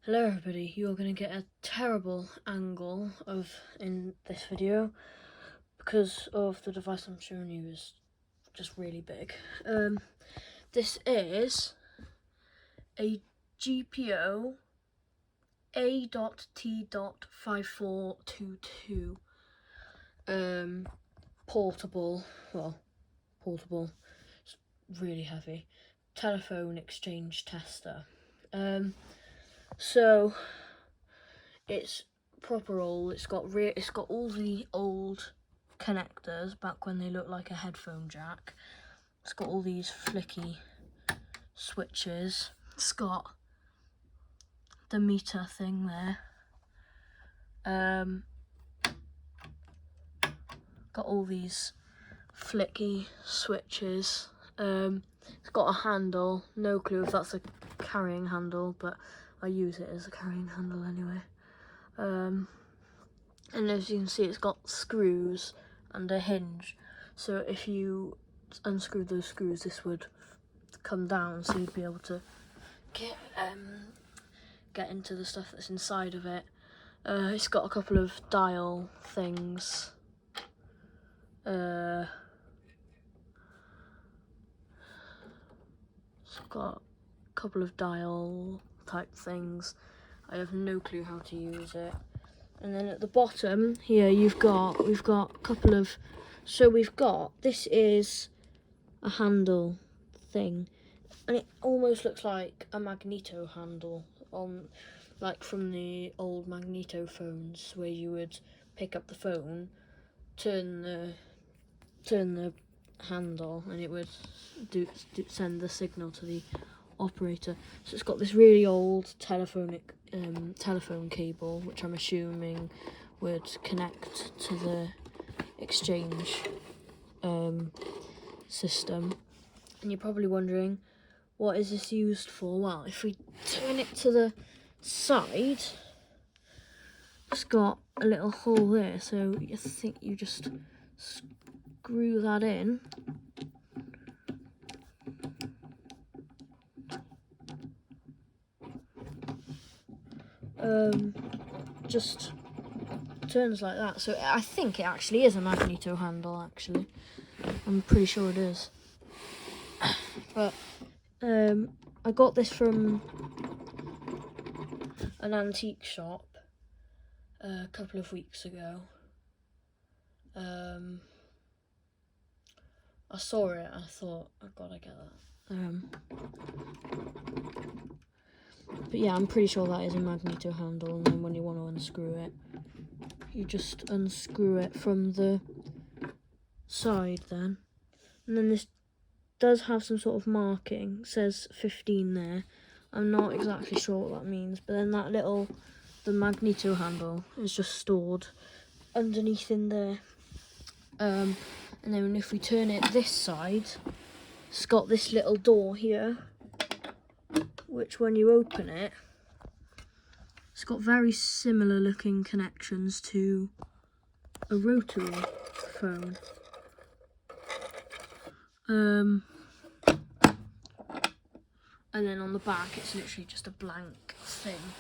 Hello everybody, you're going to get a terrible angle in this video because of the device I'm showing you is just really big. This is a GPO A.T.5422 portable, it's really heavy, telephone exchange tester. So it's proper old. It's got all the old connectors back when they looked like a headphone jack. It's got all these flicky switches. It's got the meter thing there. Got all these flicky switches. It's got a handle. No clue if that's a carrying handle, but I use it as a carrying handle anyway. And as you can see, it's got screws and a hinge. So if you unscrew those screws, this would come down, so you'd be able to get into the stuff that's inside of it. It's got a couple of dial things. It's got a couple of dial type things. I have no clue how to use it. And then at the bottom here, we've got a couple of. So this is a handle thing, and it almost looks like a magneto handle like from the old magneto phones, where you would pick up the phone, turn the handle, and it would send the signal to the operator. So it's got this really old telephone cable, which I'm assuming would connect to the exchange system. And you're probably wondering, what is this used for? Well, if we turn it to the side, it's got a little hole there, so I think you just screw that in. Just turns like that. So I think it actually is a magneto handle, actually. I'm pretty sure it is. But I got this from an antique shop a couple of weeks ago. I saw it, I thought, I've got to get that. But yeah, I'm pretty sure that is a magneto handle, and then when you want to unscrew it, you just unscrew it from the side then. And then this does have some sort of marking, it says 15 there. I'm not exactly sure what that means, but then the magneto handle is just stored underneath in there. And then if we turn it this side, it's got this little door here, which when you open it, it's got very similar looking connections to a rotary phone. And then on the back, it's literally just a blank thing.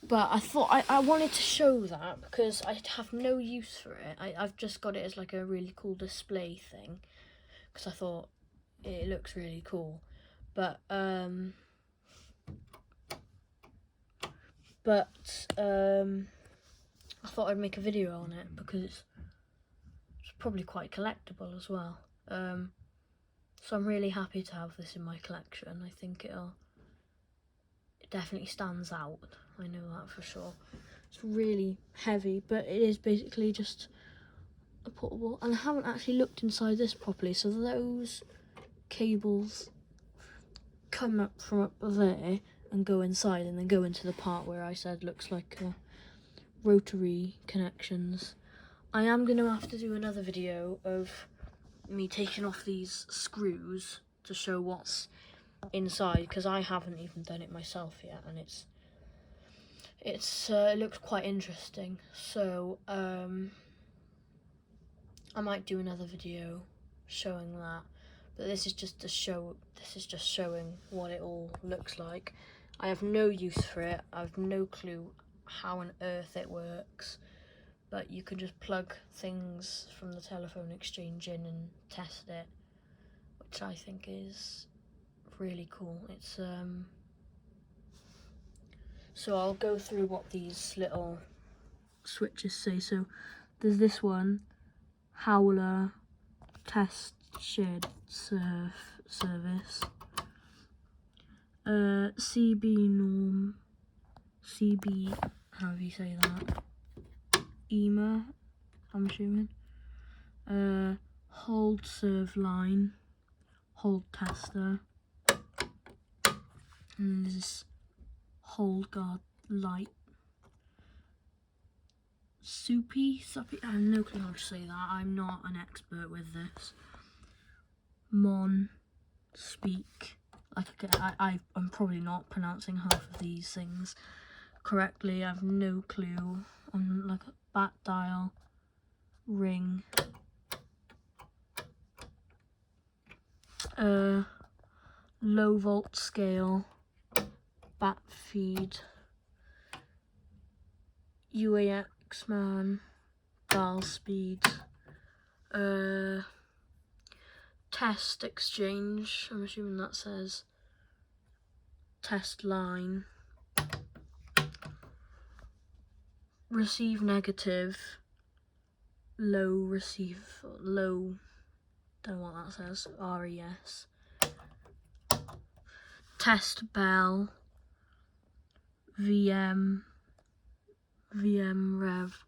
But I thought I wanted to show that because I have no use for it. I've just got it as like a really cool display thing because I thought it looks really cool. But I thought I'd make a video on it because it's probably quite collectible as well. So I'm really happy to have this in my collection. I think it definitely stands out. I know that for sure. It's really heavy, but it is basically just a portable. And I haven't actually looked inside this properly, so those cables come up from up there and go inside, and then go into the part where I said looks like rotary connections. I am going to have to do another video of me taking off these screws to show what's inside, because I haven't even done it myself yet, and it looks quite interesting. So I might do another video showing that, But this is just to show. This is just showing what it all looks like. I have no use for it. I have no clue how on earth it works. But you can just plug things from the telephone exchange in and test it, which I think is really cool. It's so I'll go through what these little switches say. So there's this one, Howler Test Shared Service, CB Norm, CB, however you say that, EMA, I'm assuming, Hold Serve Line, Hold Tester, and there's this Hold Guard Light, Suppy, I have no clue how to say that, I'm not an expert with this. Mon, Speak, I'm probably not pronouncing half of these things correctly, I have no clue. On like a bat dial, ring, low volt scale, bat feed, UAX man, dial speed, test exchange, I'm assuming that says test line, receive negative, low, don't know what that says, RES, test bell, VM rev,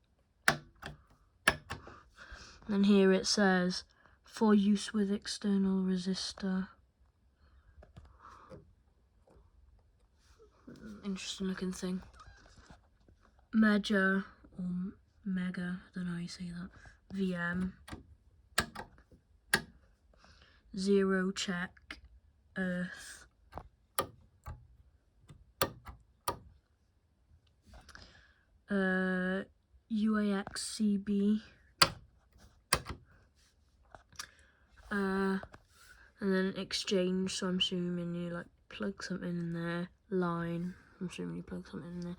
and here it says for use with external resistor. Interesting looking thing. Mega, or Mega, I don't know how you say that. VM. Zero check. Earth. UAXCB. And then exchange, so I'm assuming you like plug something in there. Line, I'm assuming you plug something in there.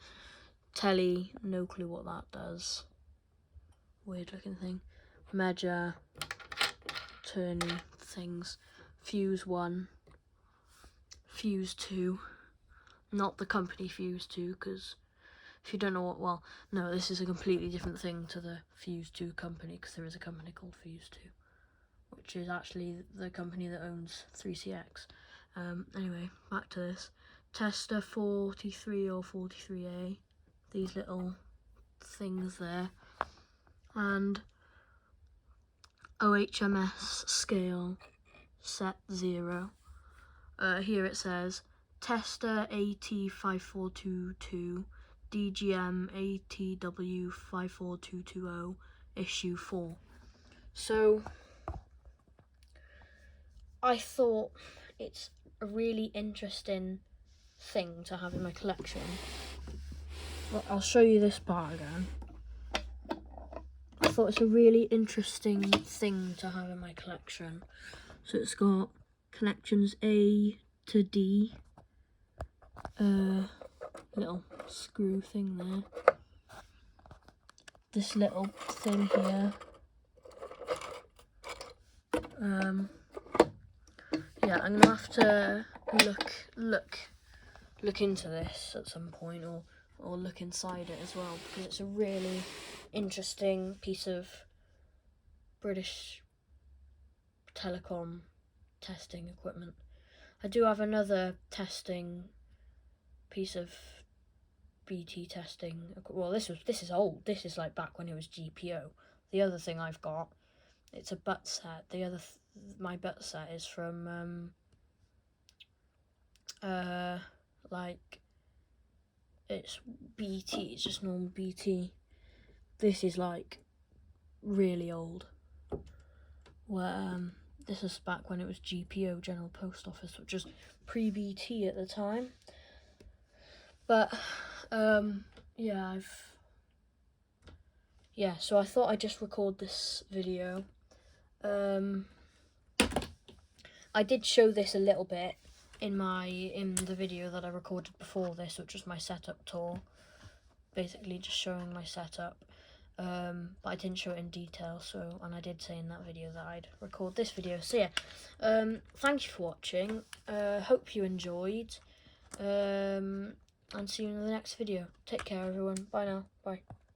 Telly, no clue what that does. Weird looking thing. Measure, turny things. Fuse 1, Fuse 2. Not the company Fuse 2, because if you don't know what, well, no, this is a completely different thing to the Fuse 2 company, because there is a company called Fuse 2, which is actually the company that owns 3CX. Anyway, back to this. Tester 43 or 43A, these little things there, and OHMS scale set 0. Here it says Tester A.T.5422, DGM ATW54220, issue 4. So I thought it's a really interesting thing to have in my collection. Well, I'll show you this part again. I thought it's a really interesting thing to have in my collection. So it's got connections A to D, little screw thing there, this little thing here, yeah, I'm gonna have to look into this at some point, or look inside it as well, because it's a really interesting piece of British telecom testing equipment. I do have another testing piece of BT testing. Well, this is old. This is like back when it was GPO. The other thing I've got, it's a butt set. My butt set is from like, it's BT. It's just normal BT. This is like really old. Where this is back when it was GPO, General Post Office, which was pre-BT at the time. But so I thought I'd just record this video. I did show this a little bit in the video that I recorded before this, which was my setup tour. Basically just showing my setup. But I didn't show it in detail, and I did say in that video that I'd record this video. So yeah, thank you for watching. Hope you enjoyed. And see you in the next video. Take care, everyone. Bye now. Bye.